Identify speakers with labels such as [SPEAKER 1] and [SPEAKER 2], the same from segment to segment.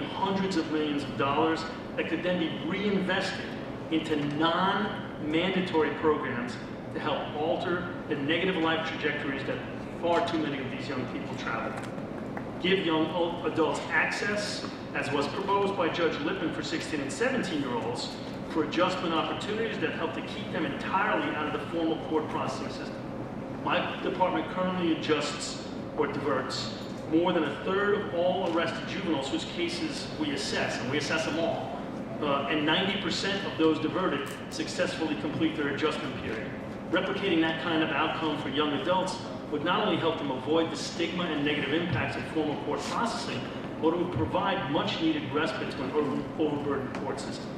[SPEAKER 1] hundreds of millions of dollars that could then be reinvested into non-mandatory programs to help alter the negative life trajectories that far too many of these young people travel. Give young adults access, as was proposed by Judge Lippman for 16 and 17-year-olds, for adjustment opportunities that help to keep them entirely out of the formal court processing system. My department currently adjusts or diverts more than 1/3 of all arrested juveniles whose cases we assess, and we assess them all. And 90% of those diverted successfully complete their adjustment period. Replicating that kind of outcome for young adults would not only help them avoid the stigma and negative impacts of formal court processing, but it would provide much needed respite to an overburdened court system.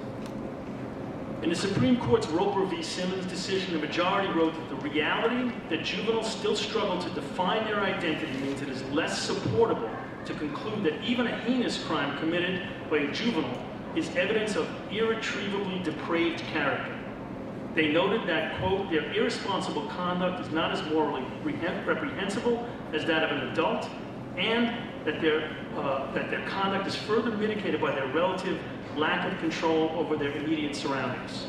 [SPEAKER 1] In the Supreme Court's Roper v. Simmons decision, the majority wrote that the reality that juveniles still struggle to define their identity means it is less supportable to conclude that even a heinous crime committed by a juvenile is evidence of irretrievably depraved character. They noted that, quote, their irresponsible conduct is not as morally reprehensible as that of an adult, and that their conduct is further mitigated by their relative lack of control over their immediate surroundings.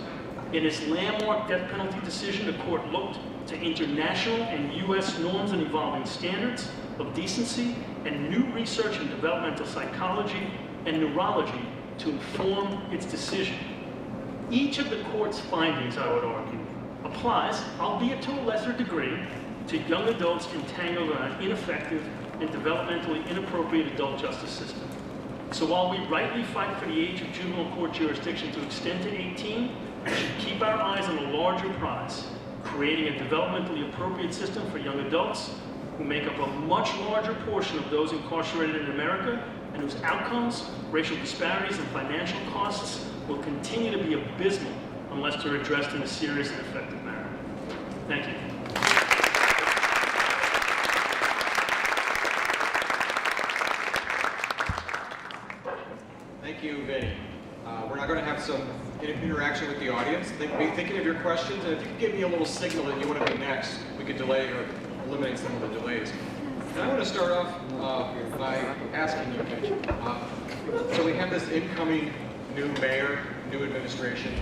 [SPEAKER 1] In its landmark death penalty decision, the court looked to international and U.S. norms and evolving standards of decency and new research in developmental psychology and neurology to inform its decision. Each of the court's findings, I would argue, applies, albeit to a lesser degree, to young adults entangled in an ineffective and developmentally inappropriate adult justice system. So while we rightly fight for the age of juvenile court jurisdiction to extend to 18, we should keep our eyes on the larger prize, creating a developmentally appropriate system for young adults who make up a much larger portion of those incarcerated in America and whose outcomes, racial disparities, and financial costs will continue to be abysmal unless they're addressed in a serious and effective manner. Thank you.
[SPEAKER 2] Thank you, Vinny. We're now going to have some interaction with the audience. Be thinking of your questions, and if you could give me a little signal that you want to be next, we could delay or eliminate some of the delays. And I want to start off by asking you, Vinny. So we have this incoming new mayor, new administration,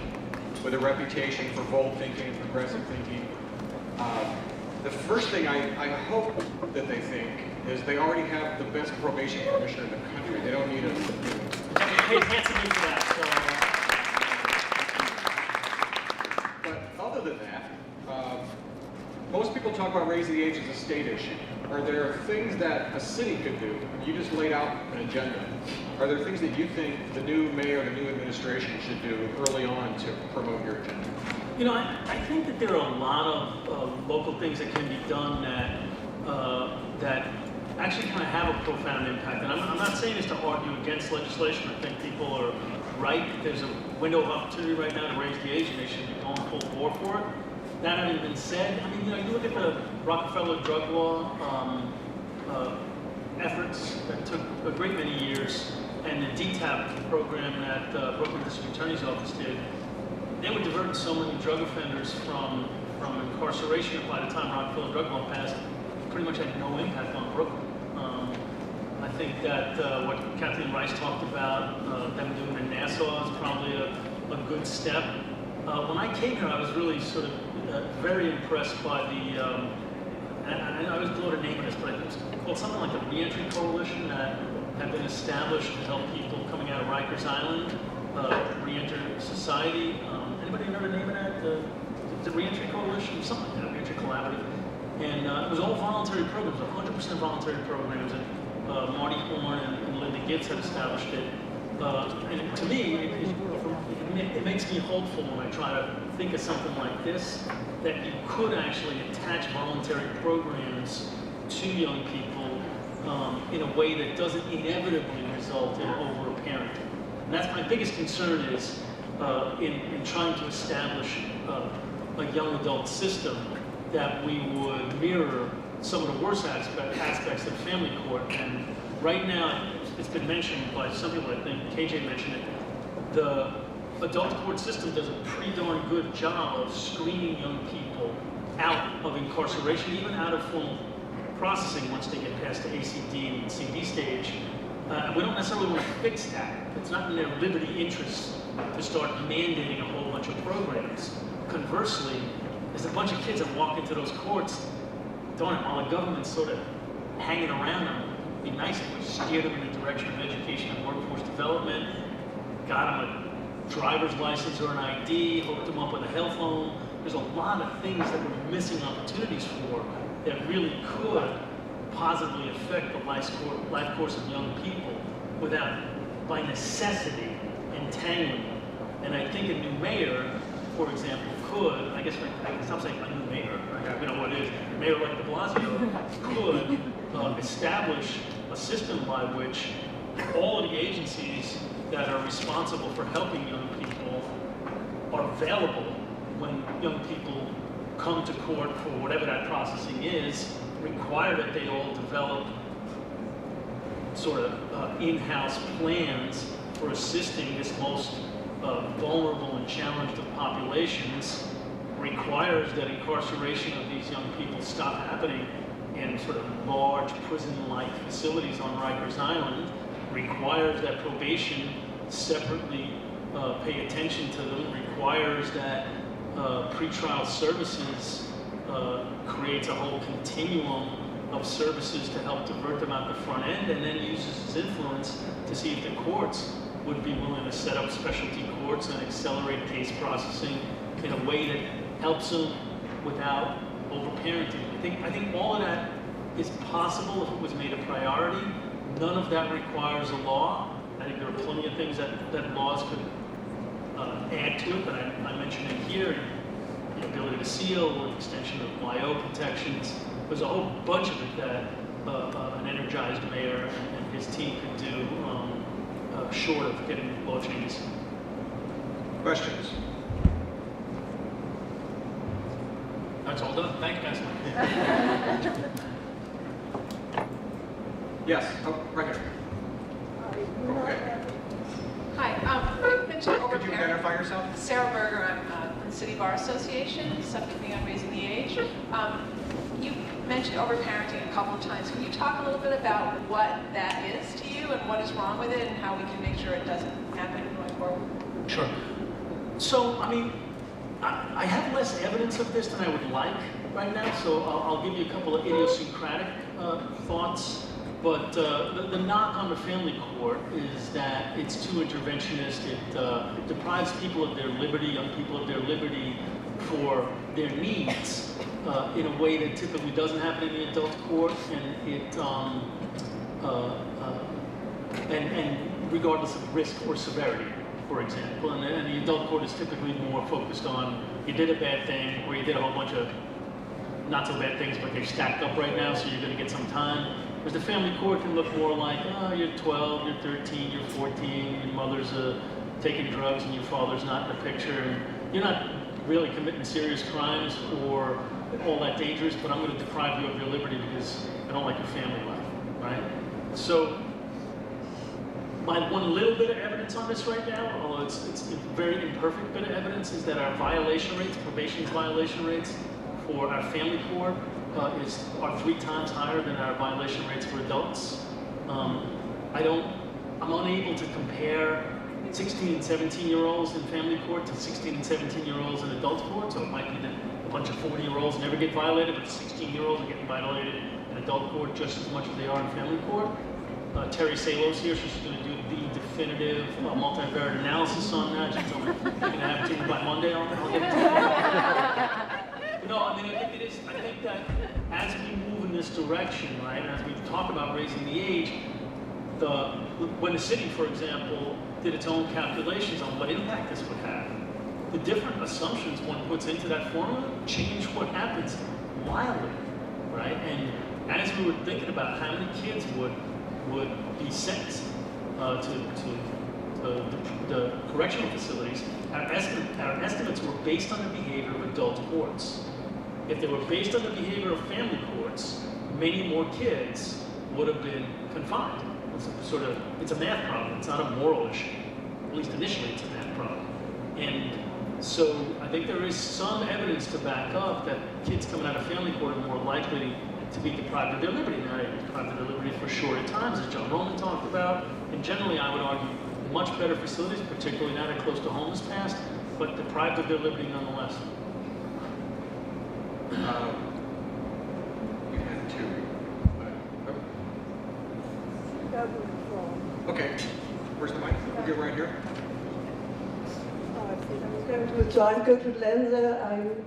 [SPEAKER 2] with a reputation for bold thinking and progressive thinking. The first thing I hope that they think is they already have the best probation commissioner in the country. They don't need a
[SPEAKER 1] Paid handsomely for that.
[SPEAKER 2] But other than that, most people talk about raising the age as a state issue. Are there things that a city could do? You just laid out an agenda. Are there things that you think the new mayor, the new administration should do early on to promote your agenda?
[SPEAKER 1] You know, I think that there are a lot of local things that can be done that actually kind of have a profound impact. And I'm not saying this to argue against legislation. I think people are right. There's a window of opportunity right now to raise the age, and they should be going full bore for it. That having been said, I mean, you know, you look at the Rockefeller drug law efforts that took a great many years, and the DTAP program that Brooklyn District Attorney's Office did. They were diverting so many drug offenders from incarceration that by the time Rockefeller drug law passed, pretty much had no impact on Brooklyn. I think that what Kathleen Rice talked about, them doing in Nassau is probably a good step. When I came here, I was really sort of very impressed by the, and I always blow the name of this, but it's called something like the Reentry Coalition that had been established to help people coming out of Rikers Island re-enter society. Anybody know the name of that? The Reentry Coalition, something like that, Reentry Collaborative. And it was all voluntary programs, 100% voluntary programs, and Marty Horn and Linda Gitz had established it. And to me, it makes me hopeful when I try to think of something like this, that you could actually attach voluntary programs to young people in a way that doesn't inevitably result in over-parenting. And that's my biggest concern is in trying to establish a young adult system that we would mirror some of the worst aspects of family court. And right now, it's been mentioned by some people, I think KJ mentioned it, the adult court system does a pretty darn good job of screening young people out of incarceration, even out of formal processing once they get past the ACD and CD stage. We don't necessarily want to fix that. It's not in their liberty interest to start mandating a whole bunch of programs. Conversely, there's a bunch of kids that walk into those courts, darn it, while the government's sort of hanging around them. It'd be nice if we steered them in the direction of education and workforce development, got them a driver's license or an ID, hooked them up with a health loan. There's a lot of things that we're missing opportunities for that really could positively affect the life course of young people without, by necessity, entangling them. And I think a new mayor, for example, could, I guess I can stop saying a new mayor, right? We know what it is. A mayor like de Blasio could establish a system by which all of the agencies that are responsible for helping young people are available when young people come to court for whatever that processing is, require that they all develop sort of in-house plans for assisting this most vulnerable and challenged of populations, requires that incarceration of these young people stop happening in sort of large prison-like facilities on Rikers Island, requires that probation separately pay attention to them, requires that pretrial services creates a whole continuum of services to help divert them out the front end, and then uses its influence to see if the courts would be willing to set up specialty courts and accelerate case processing in a way that helps them without overparenting. I think all of that is possible if it was made a priority. None of that requires a law. I think there are plenty of things that laws could add to it, but I mentioned it here. The ability to seal, extension of YO protections. There's a whole bunch of it that an energized mayor and his team could do short of getting law changes.
[SPEAKER 2] Questions?
[SPEAKER 1] That's all done. Thank you, guys.
[SPEAKER 2] Yes. Oh, right here. Okay.
[SPEAKER 3] Hi, you mentioned
[SPEAKER 2] Could you
[SPEAKER 3] overparenting.
[SPEAKER 2] identify yourself?
[SPEAKER 3] Sarah Berger, I'm from the City Bar Association, subcommittee on raising the age. You mentioned overparenting a couple of times. Can you talk a little bit about what that is to you and what is wrong with it and how we can make sure it doesn't happen going forward?
[SPEAKER 1] Sure. So, I mean, I have less evidence of this than I would like right now, so I'll give you a couple of idiosyncratic thoughts. But the knock on the family court is that it's too interventionist. It deprives people of their liberty, young people of their liberty for their needs in a way that typically doesn't happen in the adult court, and it and regardless of risk or severity, for example. And the adult court is typically more focused on you did a bad thing or you did a whole bunch of not so bad things, but they're stacked up right now, so you're going to get some time. Whereas the family court can look more like, oh, you're 12, you're 13, you're 14, your mother's taking drugs and your father's not in the picture, and you're not really committing serious crimes or all that dangerous, but I'm going to deprive you of your liberty because I don't like your family life, right? So, my one little bit of evidence on this right now, although it's a very imperfect bit of evidence, is that our violation rates, probation's violation rates for our family court are 3 times higher than our violation rates for adults. I'm unable to compare 16 and 17-year-olds in family court to 16 and 17-year-olds in adult court, so it might be that a bunch of 40-year-olds never get violated, but 16-year-olds are getting violated in adult court just as much as they are in family court. Terry Salos here, she's going to do the definitive multivariate analysis on that. She told me you're going to have it to me by Monday. I'll get it to you. No, I mean, I think it is. I think that as we move in this direction, right, and as we talk about raising the age, when the city, for example, did its own calculations on what impact this would have, the different assumptions one puts into that formula change what happens wildly, right? And as we were thinking about how many kids would be sentenced to the correctional facilities, our estimates were based on the behavior of adult courts. If they were based on the behavior of family courts, many more kids would have been confined. It's a math problem. It's not a moral issue. At least initially, it's a math problem. And so I think there is some evidence to back up that kids coming out of family court are more likely to be deprived of their liberty. Now, they're deprived of their liberty for shorter times, as John Roman talked about, and generally I would argue much better facilities, particularly now they're close to home, is passed, but deprived of their liberty nonetheless.
[SPEAKER 2] You had two. Okay, where's the mic? We'll get right here.
[SPEAKER 4] So I'm Gertrude Lenzer. I'm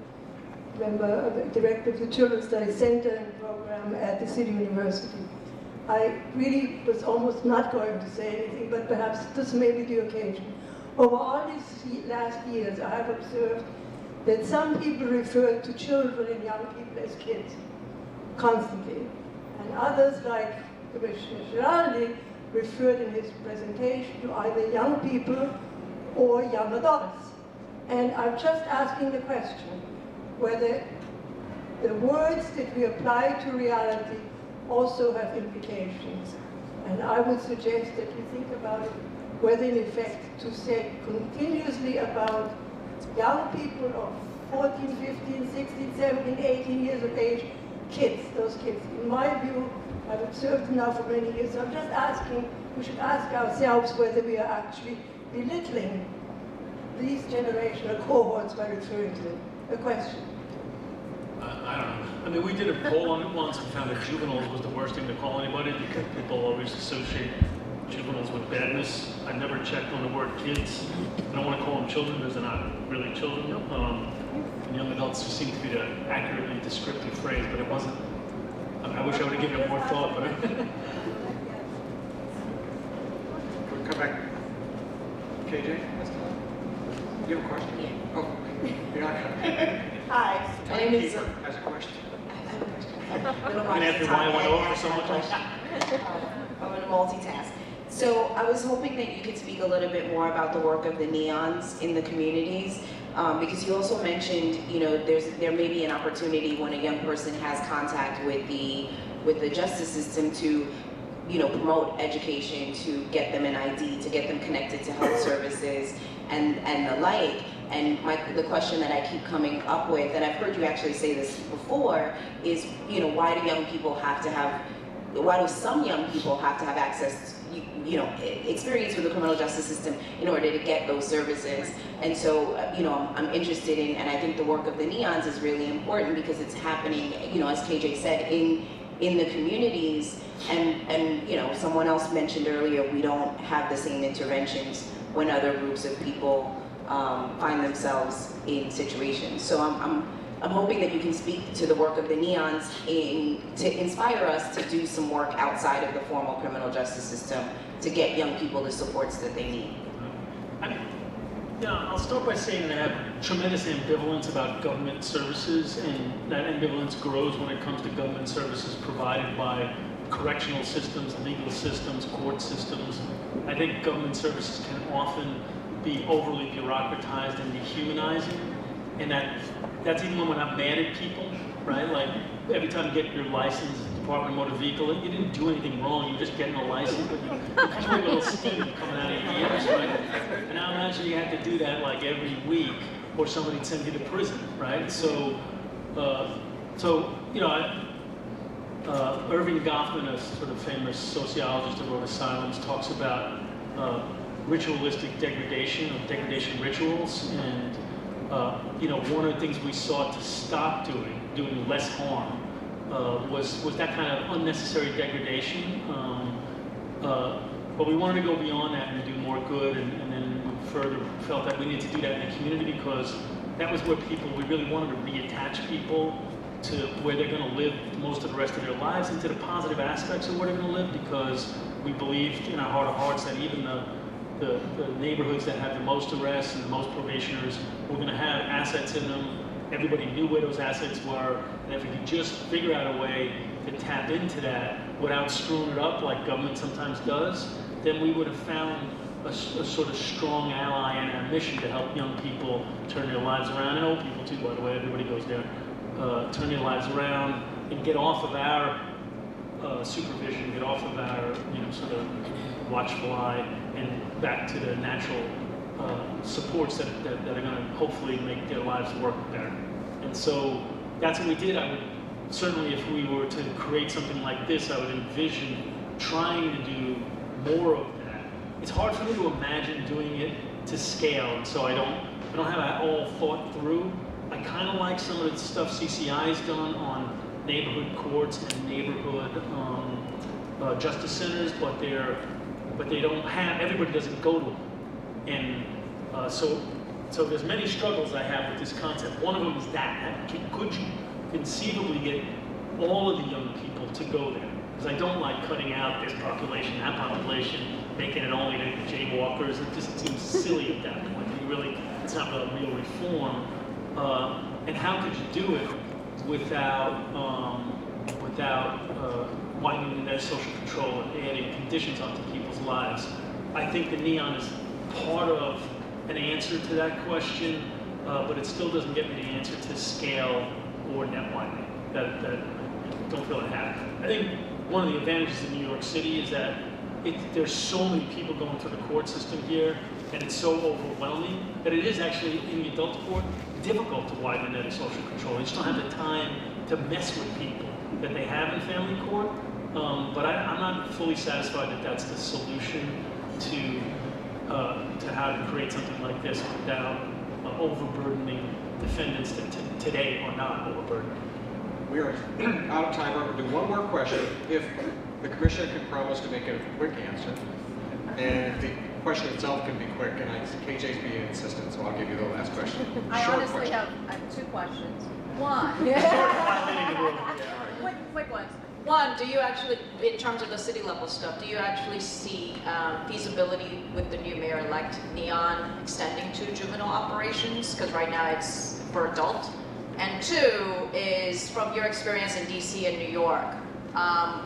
[SPEAKER 4] director of the Children's Studies Center and program at the City University. I really was almost not going to say anything, but perhaps this may be the occasion. Over all these last years, I have observed that some people refer to children and young people as kids, constantly. And others, like Commissioner Schiraldi, referred in his presentation to either young people or young adults. And I'm just asking the question whether the words that we apply to reality also have implications. And I would suggest that you think about it, whether in effect to say continuously about young people of 14, 15, 16, 17, 18 years of age, kids, those kids. In my view, I've observed now for many years, so I'm just asking, we should ask ourselves whether we are actually belittling these generational cohorts by referring to them. A question.
[SPEAKER 1] I don't know. I mean, we did a poll on it once and found that juveniles was the worst thing to call anybody because people always associate juveniles with badness. I never checked on the word kids. I don't want to call them children because they're not really children. And young adults just seem to be the accurately descriptive phrase, but it wasn't. I wish I would have given it more thought, but
[SPEAKER 2] We'll come back. KJ? You have a question?
[SPEAKER 5] Yeah.
[SPEAKER 2] Oh, yeah.
[SPEAKER 5] Hi, my name is.
[SPEAKER 2] Has a question.
[SPEAKER 5] I have a question.
[SPEAKER 1] I'm going to ask you why I went over so much.
[SPEAKER 5] I'm going to multitask. So I was hoping that you could speak a little bit more about the work of the neons in the communities, because you also mentioned, you know, there may be an opportunity when a young person has contact with the justice system to, you know, promote education, to get them an ID, to get them connected to health services and the like. And the question that I keep coming up with, and I've heard you actually say this before, is, you know, why do some young people have to have access, you know, experience with the criminal justice system in order to get those services? And so, you know, I'm interested in, and I think the work of the neons is really important because it's happening, you know, as KJ said, in the communities. And you know, someone else mentioned earlier, we don't have the same interventions when other groups of people find themselves in situations. So I'm hoping that you can speak to the work of the neons to inspire us to do some work outside of the formal criminal justice system to get young people the supports that they need.
[SPEAKER 1] I'll start by saying that I have tremendous ambivalence about government services, and that ambivalence grows when it comes to government services provided by correctional systems, legal systems, court systems. I think government services can often be overly bureaucratized and dehumanizing, and that's even when we're not mad at people, right? Like every time you get your license, Department of Motor Vehicle, you didn't do anything wrong, you're just getting a license, but you come with a little steam coming out of your ears, right? And now imagine you had to do that like every week, or somebody'd send you to prison, right? So you know, Irving Goffman, a sort of famous sociologist who wrote Asylums, talks about ritualistic degradation, or degradation rituals, and you know, one of the things we sought to stop doing less harm, was that kind of unnecessary degradation. But we wanted to go beyond that and do more good, and then we further felt that we needed to do that in the community because that was where we really wanted to reattach people to where they're going to live most of the rest of their lives, and to the positive aspects of where they're going to live, because we believed in our heart of hearts that even the neighborhoods that have the most arrests and the most probationers were going to have assets in them. Everybody knew where those assets were, and if we could just figure out a way to tap into that without screwing it up like government sometimes does, then we would have found a sort of strong ally in our mission to help young people turn their lives around, and old people too, by the way, everybody goes there, turn their lives around and get off of our supervision, get off of our, you know, sort of watchful eye, and back to the natural supports that are going to hopefully make their lives work better. And so that's what we did. I would certainly if we were to create something like this, I would envision trying to do more of that. It's hard for me to imagine doing it to scale, and so I don't have that all thought through. I kind of like some of the stuff CCI's done on neighborhood courts and neighborhood justice centers, but they don't have, everybody doesn't go to them. And so there's many struggles I have with this concept. One of them is that, could you conceivably get all of the young people to go there? Because I don't like cutting out this population, that population, making it only to jaywalkers. It just seems silly at that point. It's not a real reform. And how could you do it without widening their social control and adding conditions onto people's lives? I think the neon is part of an answer to that question, but it still doesn't get me the answer to scale or net widening. That I don't feel it has. I think one of the advantages in New York City is that there's so many people going through the court system here, and it's so overwhelming that it is actually, in the adult court, difficult to widen the net of social control. They just don't have the time to mess with people that they have in family court. But I'm not fully satisfied that that's the solution to how to create something like this without overburdening defendants that today are not overburdened.
[SPEAKER 2] We are out of time. We're going to do one more question. If the commissioner can promise to make it a quick answer, and the question itself can be quick, and KJ's being insistent, so I'll give you the last question.
[SPEAKER 6] I
[SPEAKER 2] Short
[SPEAKER 6] honestly
[SPEAKER 2] question.
[SPEAKER 6] have 2 questions. One, quick ones. One, do you actually, in terms of the city level stuff, do you actually see feasibility with the new mayor-elect neon extending to juvenile operations? Because right now it's for adult. And 2 is, from your experience in DC and New York,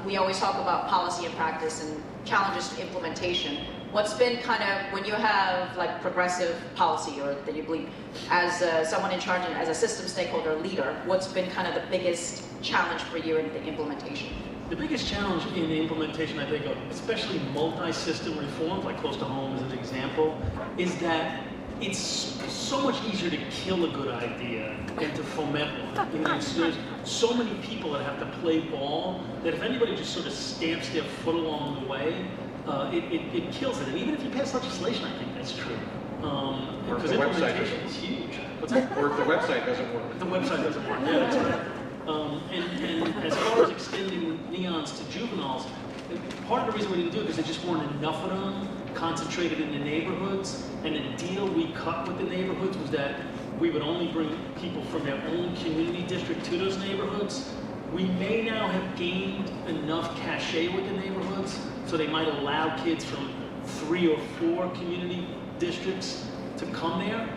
[SPEAKER 6] we always talk about policy and practice and challenges to implementation. What's been kind of, when you have like progressive policy, or that you believe, as someone in charge and as a system stakeholder leader, what's been kind of the biggest challenge for you in the implementation?
[SPEAKER 1] The biggest challenge in the implementation, I think, of especially multi-system reforms, like close to home as an example, is that it's so much easier to kill a good idea than to foment one. You know, there's so many people that have to play ball that if anybody just sort of stamps their foot along the way, it kills it. And even if you pass legislation, I think that's true. Because implementation is huge. What's that?
[SPEAKER 2] Or if the website doesn't work.
[SPEAKER 1] If the website doesn't work, yeah, that's right. And as far as extending neons to juveniles, part of the reason we didn't do it is there just weren't enough of them concentrated in the neighborhoods. And the deal we cut with the neighborhoods was that we would only bring people from their own community district to those neighborhoods. We may now have gained enough cachet with the neighborhoods so they might allow kids from 3 or 4 community districts to come there.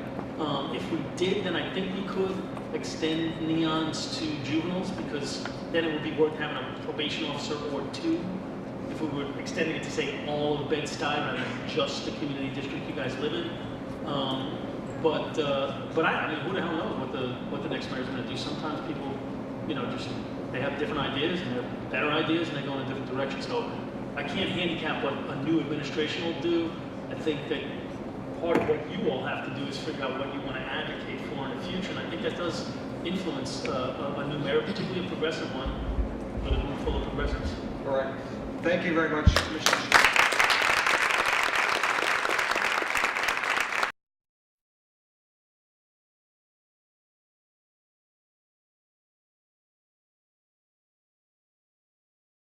[SPEAKER 1] If we did, then I think we could extend neons to juveniles, because then it would be worth having a probation officer or 2. If we were extending it to, say, all of Bed-Stuy rather than just the community district you guys live in. But I mean, who the hell knows what the next mayor's going to do? Sometimes people, you know, just they have different ideas and they're better ideas and they go in a different direction. So I can't handicap what a new administration will do. I think that part of what you all have to do is figure out what you want to advocate for in the future, and I think that does influence a new mayor, particularly a progressive one, but a room full of progressives.
[SPEAKER 2] All right. Thank you very much, Commissioner.